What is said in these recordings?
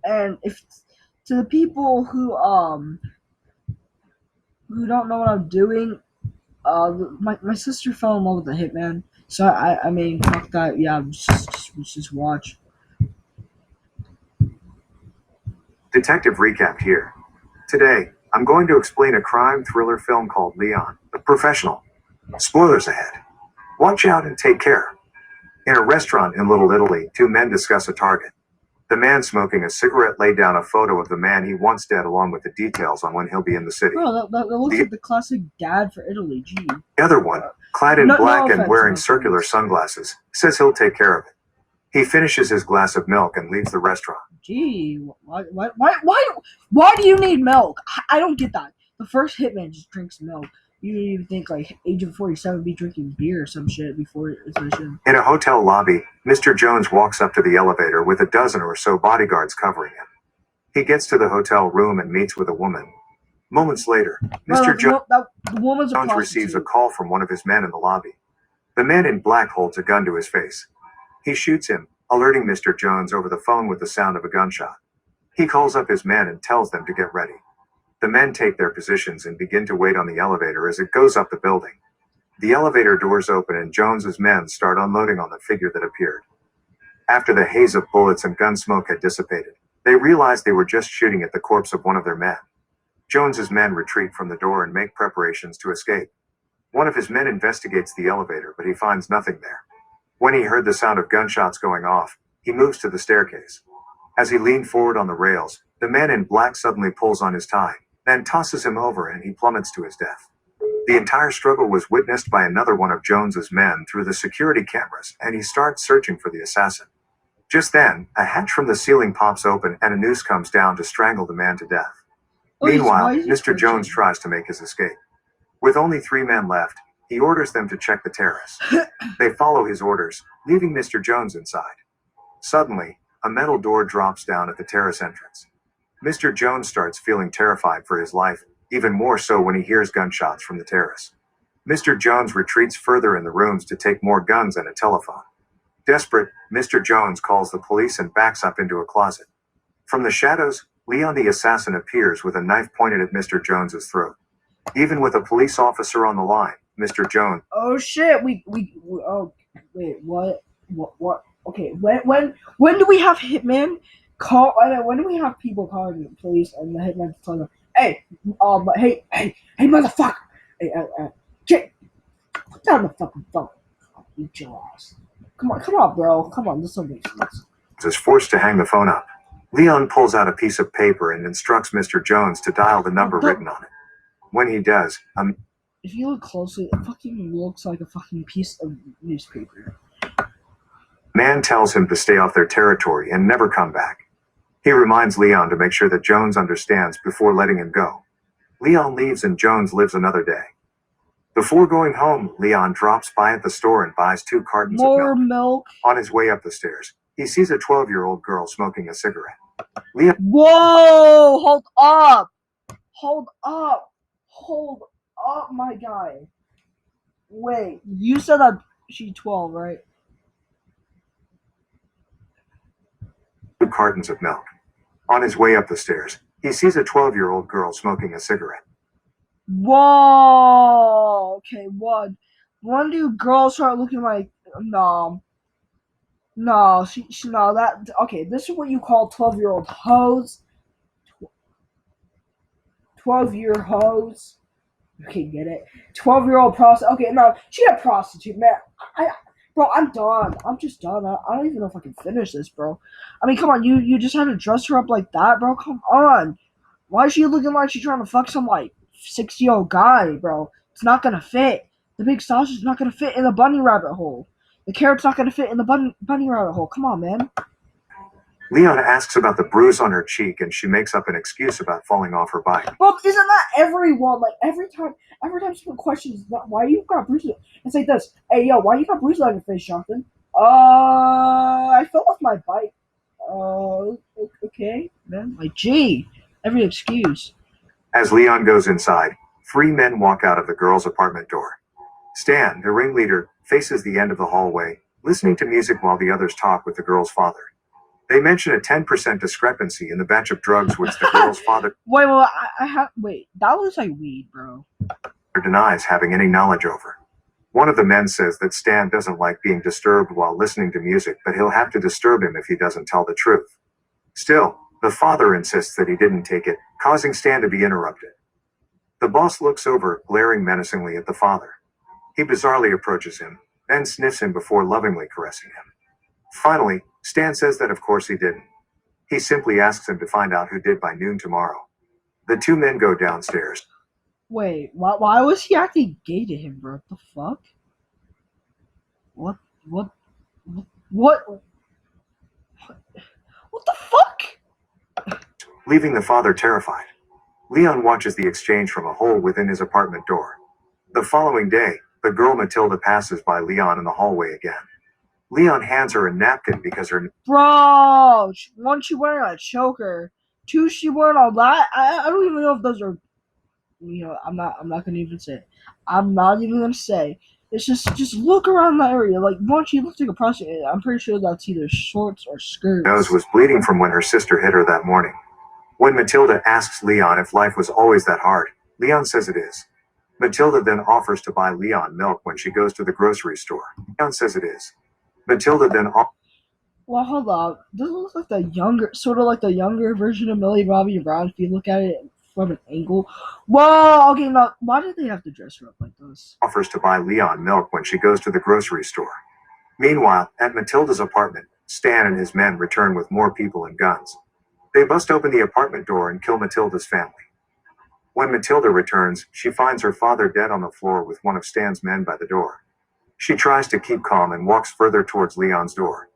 And if to the people who don't know what I'm doing, my sister fell in love with the hitman. So I mean, fuck that. Yeah, just watch. Detective recapped here. Today, I'm going to explain a crime thriller film called Leon, the Professional. Spoilers ahead. Watch out and take care. In a restaurant in Little Italy, two men discuss a target. The man smoking a cigarette laid down a photo of the man he wants dead along with the details on when he'll be in the city. Bro, that looks The like the classic dad for Italy. Gee. other one, clad in No, no black and offense, no wearing circular offense. sunglasses, says he'll take care of it. He finishes his glass of milk and leaves the restaurant. Gee, why do you need milk? I don't get that. The first hitman just drinks milk. You didn't even think like Agent 47 be drinking beer or some shit before his mission. In a hotel lobby, Mr. Jones walks up to the elevator with a dozen or so bodyguards covering him. He gets to the hotel room and meets with a woman. Moments later, Mr. The woman's a Jones receives a prostitute. call from one of his men in the lobby. The man in black holds a gun to his face. He shoots him, alerting Mr. Jones over the phone with the sound of a gunshot. He calls up his men and tells them to get ready. The men take their positions and begin to wait on the elevator as it goes up the building. The elevator doors open and Jones's men start unloading on the figure that appeared. After the haze of bullets and gun smoke had dissipated, they realized they were just shooting at the corpse of one of their men. Jones's men retreat from the door and make preparations to escape. One of his men investigates the elevator, but he finds nothing there. When he heard the sound of gunshots going off, he moves to the staircase. As he leaned forward on the rails, the man in black suddenly pulls on his tie, then tosses him over and he plummets to his death. The entire struggle was witnessed by another one of Jones's men through the security cameras, and he starts searching for the assassin. Just then, a hatch from the ceiling pops open and a noose comes down to strangle the man to death. Meanwhile, Mr. Jones tries to make his escape. With only 3 men left, he orders them to check the terrace. They follow his orders, leaving Mr. Jones inside. Suddenly, a metal door drops down at the terrace entrance. Mr. Jones starts feeling terrified for his life, even more so when he hears gunshots from the terrace. Mr. Jones retreats further in the rooms to take more guns and a telephone. Desperate, Mr. Jones calls the police and backs up into a closet. From the shadows, Leon the assassin appears with a knife pointed at Mr. Jones's throat. Even with a police officer on the line, Mr. Jones. Oh shit! Oh wait, what? Okay, when do we have hitman call? When do we have people calling the police and the hitman telling them, hey, hey, motherfucker, get put down the fucking phone. I'll beat your ass. Come on, bro. Come on, this will make sense. Is forced to hang the phone up. Leon pulls out a piece of paper and instructs Mr. Jones to dial the number written on it. When he does, if you look closely, it fucking looks like a fucking piece of newspaper. Man tells him to stay off their territory and never come back. He reminds Leon to make sure that Jones understands before letting him go. Leon leaves and Jones lives another day. Before going home, Leon drops by at the store and buys 2 cartons More of milk. On his way up the stairs, he sees a 12-year-old girl smoking a cigarette. Leon. Whoa! Hold up! Hold up! Hold up, my guy. Wait, you said that she's 12, right? 2 cartons of milk. On his way up the stairs, he sees a 12-year-old girl smoking a cigarette. Whoa! Okay, when do girls start looking like no, she no that okay. This is what you call 12-year-old hoes. 12-year hoes. Okay, get it? 12-year-old prostitute. Okay, no, she a prostitute, man. Bro, I'm done. I'm just done. I don't even know if I can finish this, bro. I mean, come on, you just had to dress her up like that, bro. Come on. Why is she looking like she's trying to fuck some like 60-year-old guy, bro? It's not gonna fit. The big sausage is not gonna fit in the bunny rabbit hole. The carrot's not gonna fit in the bunny rabbit hole. Come on, man. Leon asks about the bruise on her cheek and she makes up an excuse about falling off her bike. Bro, isn't that everyone? Like every time someone questions why you got bruises, it's like this. Hey, yo, why you got bruises on your face, Jonathan? I fell off my bike. Okay, man. Like, gee, every excuse. As Leon goes inside, 3 men walk out of the girl's apartment door. Stan, the ringleader, faces the end of the hallway, listening to music while the others talk with the girl's father. They mention a 10% discrepancy in the batch of drugs which the girl's father Wait, that looks like weed, bro. denies having any knowledge over. One of the men says that Stan doesn't like being disturbed while listening to music, but he'll have to disturb him if he doesn't tell the truth. Still, the father insists that he didn't take it, causing Stan to be interrupted. The boss looks over, glaring menacingly at the father. He bizarrely approaches him, then sniffs him before lovingly caressing him. Finally, Stan says that of course he didn't. He simply asks him to find out who did by noon tomorrow. The two men go downstairs. Wait, why was he acting gay to him, bro? What the fuck? What, what, what, what the fuck? Leaving the father terrified. Leon watches the exchange from a hole within his apartment door. The following day, the girl Matilda passes by Leon in the hallway again. Leon hands her a napkin because her Bro, one, she wearing a choker. Two, she wearing all that. I don't even know if those are. I'm not gonna even say. I'm not even gonna say. It's just look around the area. Like once she looks like a prostitute, I'm pretty sure that's either shorts or skirts. nose was bleeding from when her sister hit her that morning. When Matilda asks Leon if life was always that hard, Leon says it is. Matilda then offers to buy Leon milk when she goes to the grocery store. Leon says it is. Matilda then Well, hold on. This looks like the younger, sort of like the younger version of Millie Bobby Brown. If you look at it from an angle. Whoa. Okay, now why did they have to dress her up like this? offers to buy Leon milk when she goes to the grocery store. Meanwhile, at Matilda's apartment, Stan and his men return with more people and guns. They bust open the apartment door and kill Matilda's family. When Matilda returns, she finds her father dead on the floor with one of Stan's men by the door. She tries to keep calm and walks further towards Leon's door.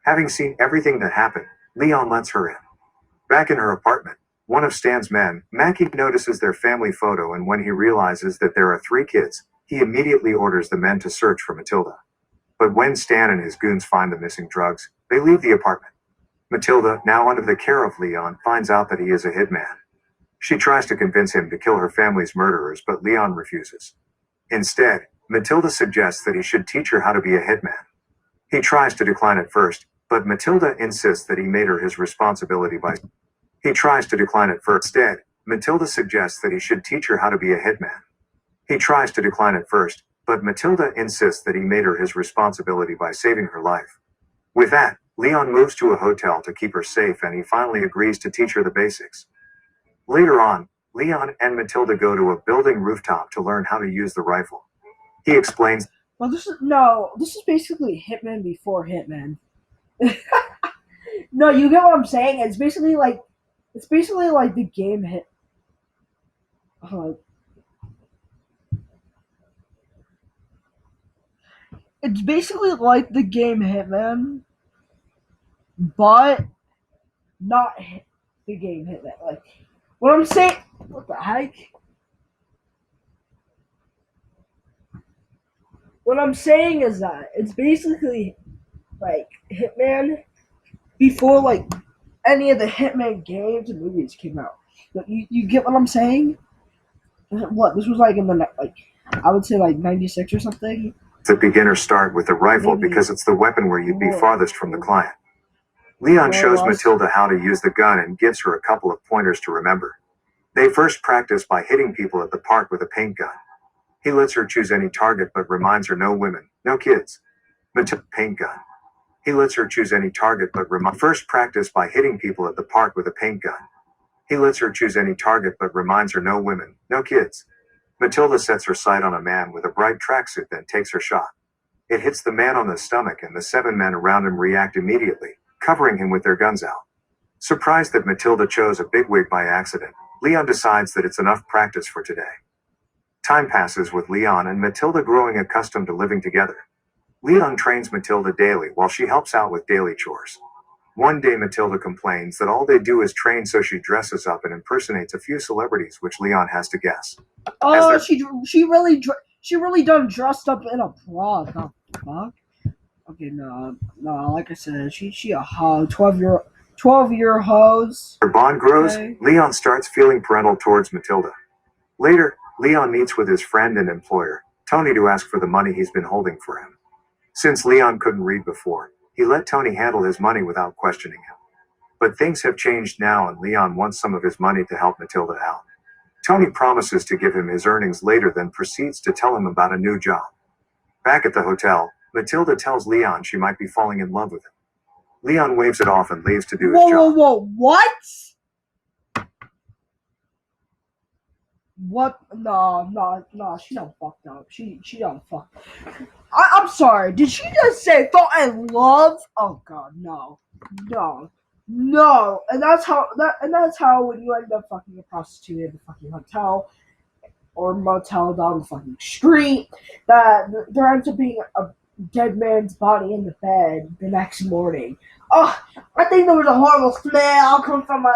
Having seen everything that happened, Leon lets her in. Back in her apartment, one of Stan's men, Mackie, notices their family photo, and when he realizes that there are 3 kids, he immediately orders the men to search for Matilda. But when Stan and his goons find the missing drugs, they leave the apartment. Matilda, now under the care of Leon, finds out that he is a hitman. She tries to convince him to kill her family's murderers, but Leon refuses. Instead, Matilda suggests that he should teach her how to be a hitman. He tries to decline at first, but Matilda insists that he made her his responsibility by. He tries to decline at first. Instead, Matilda suggests that he should teach her how to be a hitman. He tries to decline at first, but Matilda insists that he made her his responsibility by saving her life. With that, Leon moves to a hotel to keep her safe, and he finally agrees to teach her the basics. Later on, Leon and Matilda go to a building rooftop to learn how to use the rifle. He explains. Well, this is basically Hitman before Hitman. No, you get what I'm saying? It's basically like the game hit. It's basically like the game Hitman, but not the game Hitman. Like what I'm saying. What the heck? What I'm saying is that it's basically like Hitman before like any of the Hitman games and movies came out. You get what I'm saying? What this was like in the like I would say like '96 or something. The beginners start with the rifle Maybe because it's the weapon where you'd be more. farthest from the client. Leon shows Well, Matilda how to use the gun and gives her a couple of pointers to remember. They first practice by hitting people at the park with a paint gun. He lets her choose any target but reminds her no women, no kids. Matilda paint gun. He lets her choose any target but first practice by hitting people at the park with a paint gun. He lets her choose any target but reminds her no women, no kids. Matilda sets her sight on a man with a bright tracksuit, then takes her shot. It hits the man on the stomach, and the 7 men around him react immediately, covering him with their guns out. Surprised that Matilda chose a bigwig by accident, Leon decides that it's enough practice for today. Time passes with Leon and Matilda growing accustomed to living together. Leon trains Matilda daily while she helps out with daily chores. One day Matilda complains that all they do is train, so she dresses up and impersonates a few celebrities, which Leon has to guess. oh, she really done dressed up in a bra. The fuck? Okay, no, like I said, she a hoe. 12-year hose. Their bond grows, Okay. Leon starts feeling parental towards Matilda. Later, Leon meets with his friend and employer, Tony, to ask for the money he's been holding for him. Since Leon couldn't read before, He let Tony handle his money without questioning him. But things have changed now and Leon wants some of his money to help Matilda out. Tony promises to give him his earnings later, then proceeds to tell him about a new job. Back at the hotel, Matilda tells Leon she might be falling in love with him. Leon waves it off and leaves to do his job. Whoa, what? What? No, she done fucked up. She done fucked. I'm sorry. Did she just say fall in love? Oh god, no. And that's how when you end up fucking a prostitute in the fucking hotel or motel down the fucking street, that there ends up being a dead man's body in the bed the next morning. Oh, I think there was a horrible smell coming from my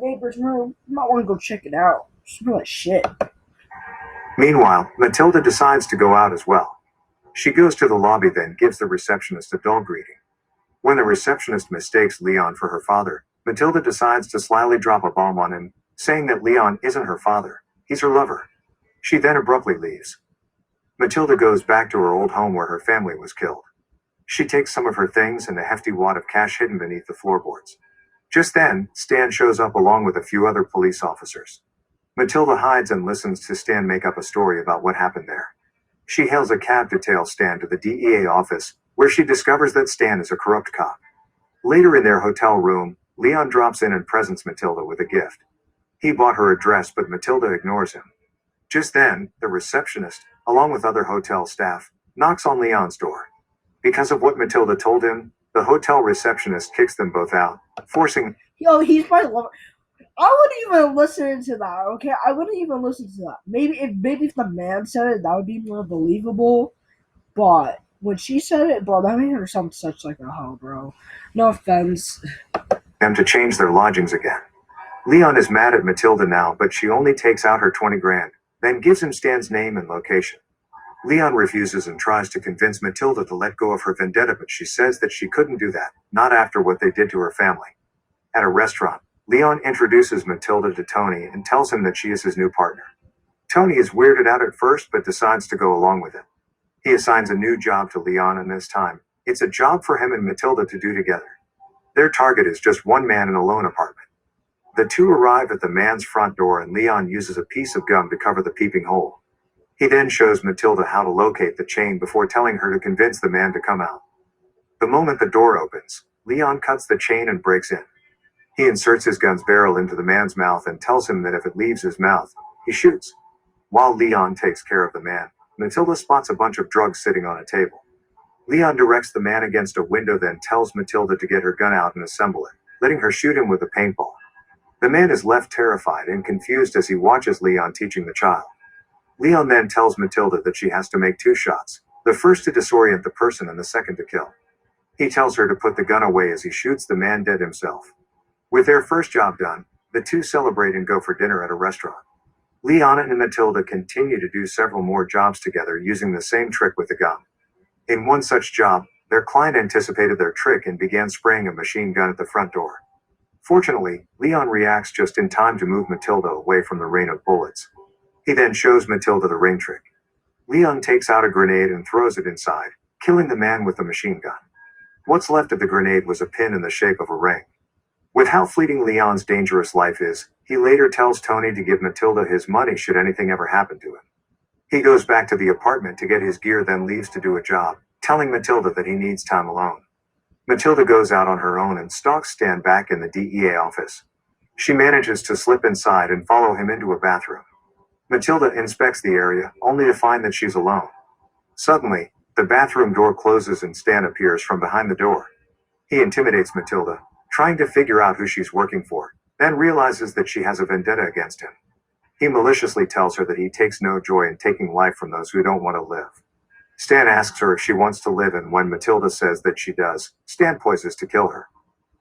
neighbor's room. You might want to go check it out. It smells like shit. Meanwhile, Matilda decides to go out as well. She goes to the lobby, then gives the receptionist a dull greeting. When the receptionist mistakes Leon for her father, Matilda decides to slyly drop a bomb on him, saying that Leon isn't her father, he's her lover. She then abruptly leaves. Matilda goes back to her old home where her family was killed. She takes some of her things and a hefty wad of cash hidden beneath the floorboards. Just then, Stan shows up along with a few other police officers. Matilda hides and listens to Stan make up a story about what happened there. She hails a cab to tail Stan to the DEA office, where she discovers that Stan is a corrupt cop. Later in their hotel room, Leon drops in and presents Matilda with a gift. He bought her a dress, but Matilda ignores him. Just then, the receptionist, along with other hotel staff, knocks on Leon's door. Because of what Matilda told him, the hotel receptionist kicks them both out, forcing... Yo, he's my lover. I wouldn't even listen to that, okay? I wouldn't even listen to that. Maybe if the man said it, that would be more believable. But when she said it, bro, that made her sound such like a hoe, bro. No offense. ...them to change their lodgings again. Leon is mad at Matilda now, but she only takes out her 20 grand, then gives him Stan's name and location. Leon refuses and tries to convince Matilda to let go of her vendetta, but she says that she couldn't do that, not after what they did to her family. At a restaurant, Leon introduces Matilda to Tony and tells him that she is his new partner. Tony is weirded out at first, but decides to go along with it. He assigns a new job to Leon, and this time, it's a job for him and Matilda to do together. Their target is just one man in a lone apartment. The two arrive at the man's front door and Leon uses a piece of gum to cover the peeping hole. He then shows Matilda how to locate the chain before telling her to convince the man to come out. The moment the door opens, Leon cuts the chain and breaks in. He inserts his gun's barrel into the man's mouth and tells him that if it leaves his mouth, he shoots. While Leon takes care of the man, Matilda spots a bunch of drugs sitting on a table. Leon directs the man against a window, then tells Matilda to get her gun out and assemble it, letting her shoot him with a paintball. The man is left terrified and confused as he watches Leon teaching the child. Leon then tells Matilda that she has to make 2 shots, the first to disorient the person and the second to kill. He tells her to put the gun away as he shoots the man dead himself. With their first job done, the two celebrate and go for dinner at a restaurant. Leon and Matilda continue to do several more jobs together using the same trick with the gun. In one such job, their client anticipated their trick and began spraying a machine gun at the front door. Fortunately, Leon reacts just in time to move Matilda away from the rain of bullets. He then shows Matilda the ring trick. Leon takes out a grenade and throws it inside, killing the man with the machine gun. What's left of the grenade was a pin in the shape of a ring. With how fleeting Leon's dangerous life is, he later tells Tony to give Matilda his money should anything ever happen to him. He goes back to the apartment to get his gear, then leaves to do a job, telling Matilda that he needs time alone. Matilda goes out on her own and stalks Stan back in the DEA office. She manages to slip inside and follow him into a bathroom. Matilda inspects the area, only to find that she's alone. Suddenly, the bathroom door closes and Stan appears from behind the door. He intimidates Matilda, trying to figure out who she's working for, then realizes that she has a vendetta against him. He maliciously tells her that he takes no joy in taking life from those who don't want to live. Stan asks her if she wants to live, and when Matilda says that she does, Stan poises to kill her.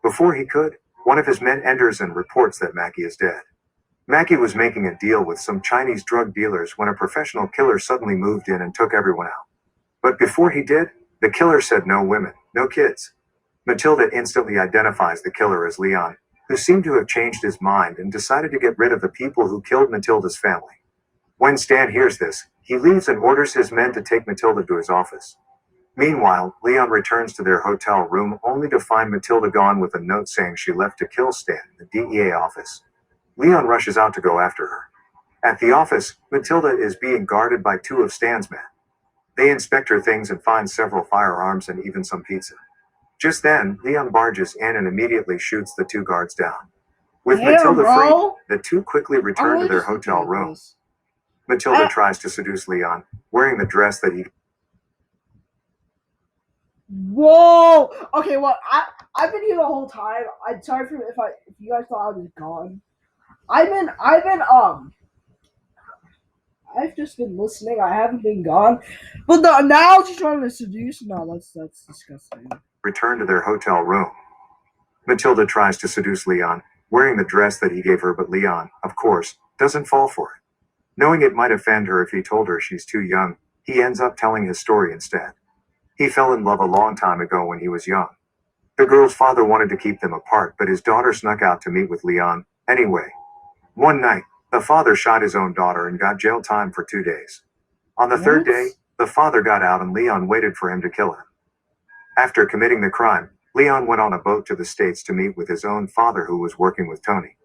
Before he could, one of his men enters and reports that Mackie is dead. Mackie was making a deal with some Chinese drug dealers when a professional killer suddenly moved in and took everyone out. But before he did, the killer said no women, no kids. Matilda instantly identifies the killer as Leon, who seemed to have changed his mind and decided to get rid of the people who killed Matilda's family. When Stan hears this, he leaves and orders his men to take Matilda to his office. Meanwhile, Leon returns to their hotel room only to find Matilda gone with a note saying she left to kill Stan in the DEA office. Leon rushes out to go after her. At the office, Matilda is being guarded by two of Stan's men. They inspect her things and find several firearms and even some pizza. Just then, Leon barges in and immediately shoots the two guards down. With Damn, Matilda freed, bro. the two quickly return to their hotel room. Matilda tries to seduce Leon, wearing the dress that he. Whoa. Okay, well, I've been here the whole time. I'm sorry for if you guys thought I was gone. I've just been listening. I haven't been gone. But now she's trying to seduce. No, that's disgusting. Return to their hotel room. Matilda tries to seduce Leon, wearing the dress that he gave her, but Leon, of course, doesn't fall for it. Knowing it might offend her if he told her she's too young, he ends up telling his story instead. He fell in love a long time ago when he was young. The girl's father wanted to keep them apart, but his daughter snuck out to meet with Leon anyway. One night, the father shot his own daughter and got jail time for 2 days. On the third day, the father got out and Leon waited for him to kill him. After committing the crime, Leon went on a boat to the States to meet with his own father who was working with Tony.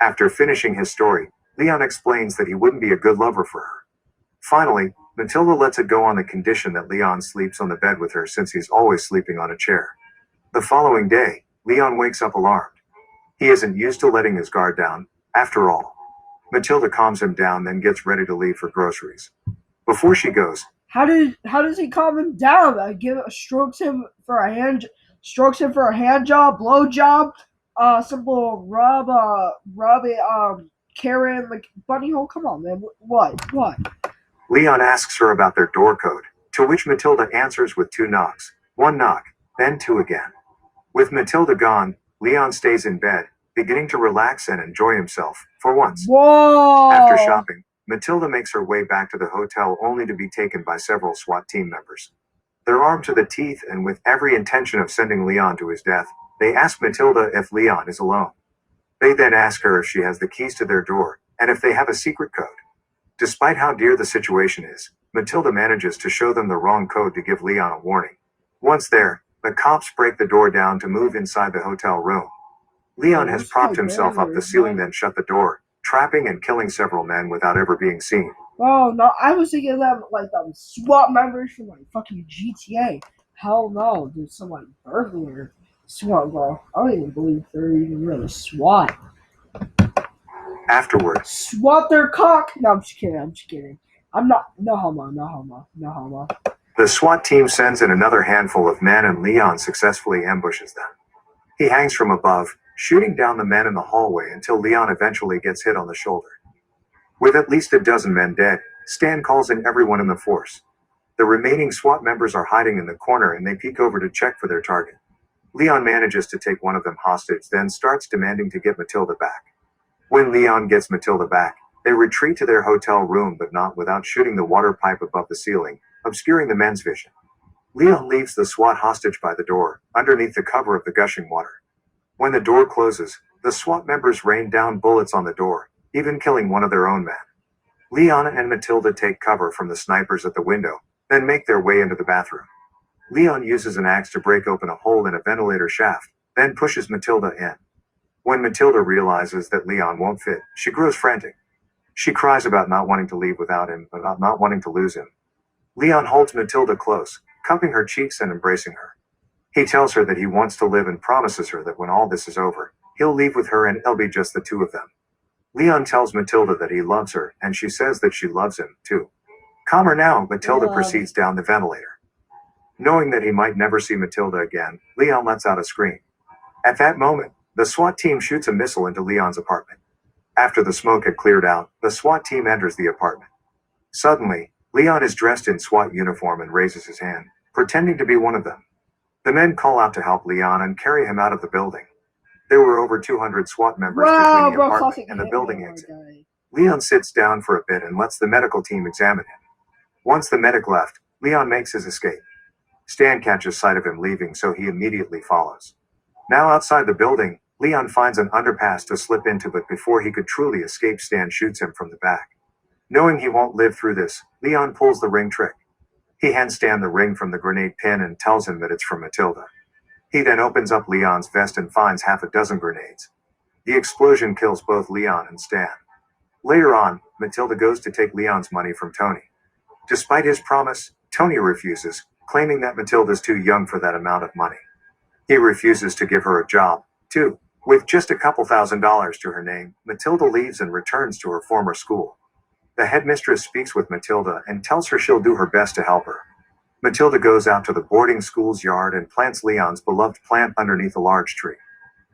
After finishing his story, Leon explains that he wouldn't be a good lover for her. Finally, Matilda lets it go on the condition that Leon sleeps on the bed with her since he's always sleeping on a chair. The following day, Leon wakes up alarmed. He isn't used to letting his guard down, after all. Matilda calms him down, then gets ready to leave for groceries. Before she goes, how does he calm him down? Strokes him for a hand job, blow job, simple rub it, Karen, like bunny hole. Come on, man. What? Leon asks her about their door code, to which Matilda answers with 2 knocks. 1 knock, then 2 again. With Matilda gone, Leon stays in bed, beginning to relax and enjoy himself, for once. Whoa! After shopping, Matilda makes her way back to the hotel only to be taken by several SWAT team members. They're armed to the teeth and with every intention of sending Leon to his death, they ask Matilda if Leon is alone. They then ask her if she has the keys to their door, and if they have a secret code. Despite how dear the situation is, Matilda manages to show them the wrong code to give Leon a warning. Once there, the cops break the door down to move inside the hotel room. Leon has propped himself up the ceiling, then shut the door, trapping and killing several men without ever being seen. Oh no, I was thinking of them like SWAT members from like fucking GTA. Hell no, dude, some like burglar SWAT, bro. I don't even believe they're even really SWAT. Afterwards, swat their cock. No, I'm just kidding. I'm not. No homo. The SWAT team sends in another handful of men and Leon successfully ambushes them. He hangs from above, shooting down the men in the hallway until Leon eventually gets hit on the shoulder. With at least a dozen men dead, Stan calls in everyone in the force. The remaining SWAT members are hiding in the corner and they peek over to check for their target. Leon manages to take one of them hostage, then starts demanding to get Matilda back. When Leon gets Matilda back, they retreat to their hotel room, but not without shooting the water pipe above the ceiling, obscuring the men's vision. Leon leaves the SWAT hostage by the door, underneath the cover of the gushing water. When the door closes, the SWAT members rain down bullets on the door, even killing one of their own men. Leon and Matilda take cover from the snipers at the window, then make their way into the bathroom. Leon uses an axe to break open a hole in a ventilator shaft, then pushes Matilda in. When Matilda realizes that Leon won't fit, she grows frantic. She cries about not wanting to leave without him, but about not wanting to lose him. Leon holds Matilda close, cupping her cheeks and embracing her. He tells her that he wants to live and promises her that when all this is over, he'll leave with her and it'll be just the two of them. Leon tells Matilda that he loves her, and she says that she loves him, too. Calmer now, Matilda proceeds down the ventilator. Knowing that he might never see Matilda again, Leon lets out a scream. At that moment, the SWAT team shoots a missile into Leon's apartment. After the smoke had cleared out, the SWAT team enters the apartment. Suddenly, Leon is dressed in SWAT uniform and raises his hand, pretending to be one of them. The men call out to help Leon and carry him out of the building. There were over 200 SWAT members between the apartment and the building exit. Leon sits down for a bit and lets the medical team examine him. Once the medic left, Leon makes his escape. Stan catches sight of him leaving, so he immediately follows. Now outside the building, Leon finds an underpass to slip into, but before he could truly escape, Stan shoots him from the back. Knowing he won't live through this, Leon pulls the ring trick. He hands Stan the ring from the grenade pin and tells him that it's from Matilda. He then opens up Leon's vest and finds half a dozen grenades. The explosion kills both Leon and Stan. Later on, Matilda goes to take Leon's money from Tony. Despite his promise, Tony refuses, claiming that Matilda's too young for that amount of money. He refuses to give her a job, too. With just a couple $1,000s to her name, Matilda leaves and returns to her former school. The headmistress speaks with Matilda and tells her she'll do her best to help her. Matilda goes out to the boarding school's yard and plants Leon's beloved plant underneath a large tree.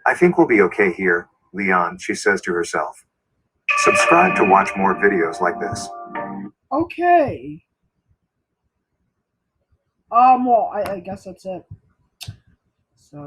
I think we'll be okay here, Leon, she says to herself. Subscribe to watch more videos like this. Okay. Well, I guess that's it. So,